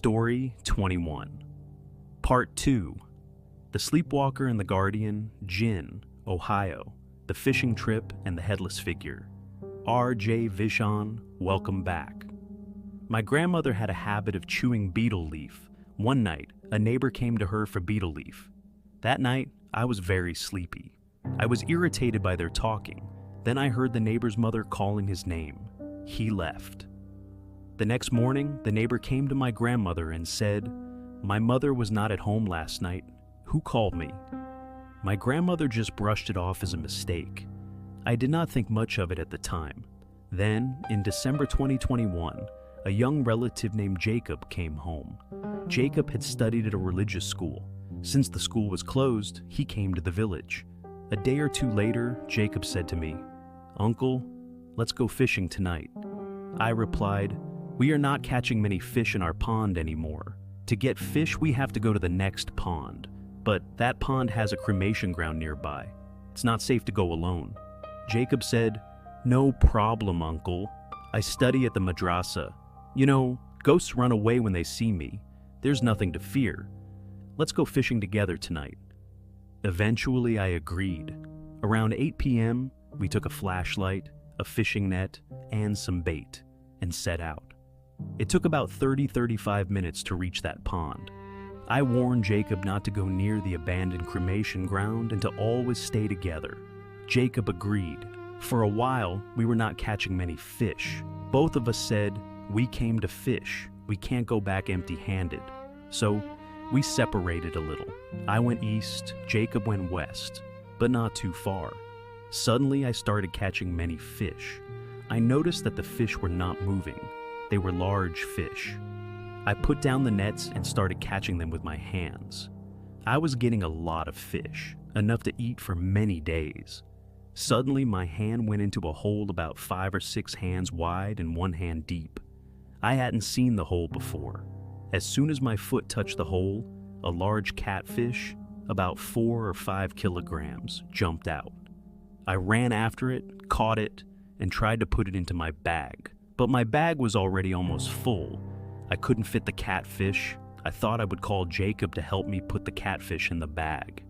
Story 21. Part 2. The Sleepwalker and the Guardian, Jinn, Ohio, the fishing trip and the Headless Figure. RJ VISHON, welcome back. My grandmother had a habit of chewing betel leaf. One night, a neighbor came to her for betel leaf. That night, I was very sleepy. I was irritated by their talking. Then I heard the neighbor's mother calling his name. He left. The next morning, the neighbor came to my grandmother and said, "My mother was not at home last night. Who called me?" My grandmother just brushed it off as a mistake. I did not think much of it at the time. Then, in December 2021, a young relative named Jacob came home. Jacob had studied at a religious school. Since the school was closed, he came to the village. A day or two later, Jacob said to me, "Uncle, let's go fishing tonight." I replied, "We are not catching many fish in our pond anymore. To get fish, we have to go to the next pond. But that pond has a cremation ground nearby. It's not safe to go alone." Jacob said, "No problem, Uncle. I study at the madrasa. You know, ghosts run away when they see me. There's nothing to fear. Let's go fishing together tonight." Eventually, I agreed. Around 8 p.m., we took a flashlight, a fishing net, and some bait, and set out. It took about 30-35 minutes to reach that pond. I warned Jacob not to go near the abandoned cremation ground and to always stay together. Jacob agreed. For a while, we were not catching many fish. Both of us said, "We came to fish. We can't go back empty-handed." So, we separated a little. I went east, Jacob went west, but not too far. Suddenly, I started catching many fish. I noticed that the fish were not moving. They were large fish. I put down the nets and started catching them with my hands. I was getting a lot of fish, enough to eat for many days. Suddenly, my hand went into a hole about 5 or 6 hands wide and 1 hand deep. I hadn't seen the hole before. As soon as my foot touched the hole, a large catfish, about 4 or 5 kilograms, jumped out. I ran after it, caught it, and tried to put it into my bag. But my bag was already almost full. I couldn't fit the catfish. I thought I would call Jacob to help me put the catfish in the bag.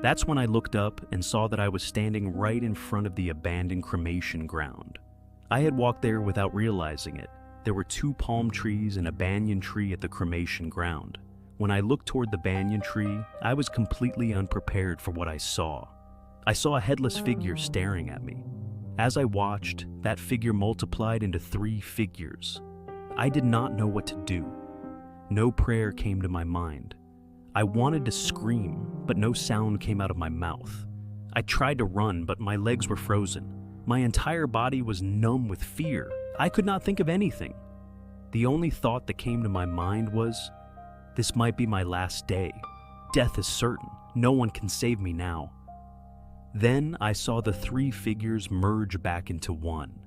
That's when I looked up and saw that I was standing right in front of the abandoned cremation ground. I had walked there without realizing it. There were 2 palm trees and a banyan tree at the cremation ground. When I looked toward the banyan tree, I was completely unprepared for what I saw. I saw a headless figure staring at me. As I watched, that figure multiplied into 3 figures. I did not know what to do. No prayer came to my mind. I wanted to scream, but no sound came out of my mouth. I tried to run, but my legs were frozen. My entire body was numb with fear. I could not think of anything. The only thought that came to my mind was, this might be my last day. Death is certain. No one can save me now. Then I saw the 3 figures merge back into one.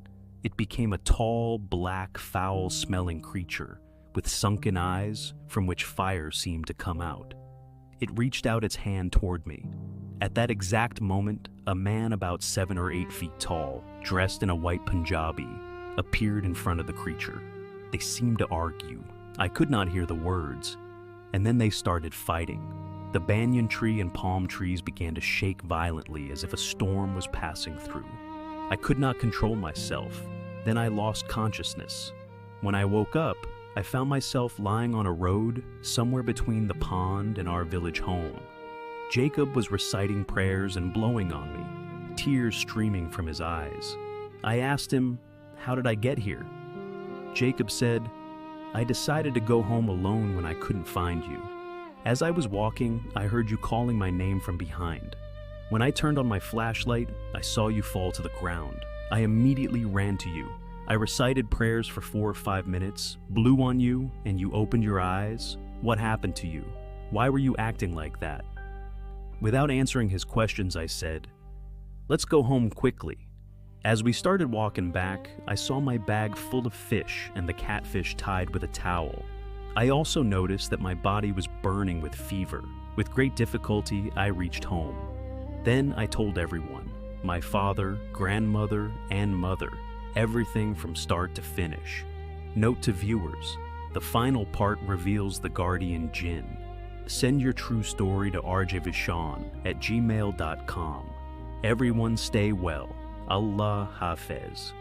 It became a tall, black, foul-smelling creature with sunken eyes from which fire seemed to come out. It reached out its hand toward me. At that exact moment, a man about 7 or 8 feet tall, dressed in a white Punjabi, appeared in front of the creature. They seemed to argue. I could not hear the words. And then they started fighting. The banyan tree and palm trees began to shake violently as if a storm was passing through. I could not control myself. Then I lost consciousness. When I woke up, I found myself lying on a road somewhere between the pond and our village home. Jacob was reciting prayers and blowing on me, tears streaming from his eyes. I asked him, "How did I get here?" Jacob said, "I decided to go home alone when I couldn't find you. As I was walking, I heard you calling my name from behind. When I turned on my flashlight, I saw you fall to the ground. I immediately ran to you. I recited prayers for 4 or 5 minutes, blew on you, and you opened your eyes. What happened to you? Why were you acting like that?" Without answering his questions, I said, "Let's go home quickly." As we started walking back, I saw my bag full of fish and the catfish tied with a towel. I also noticed that my body was burning with fever. With great difficulty, I reached home. Then I told everyone, my father, grandmother, and mother, everything from start to finish. Note to viewers, The final part reveals the guardian Jinn. Send your true story to rjvishon@gmail.com. Everyone stay well. Allah Hafez.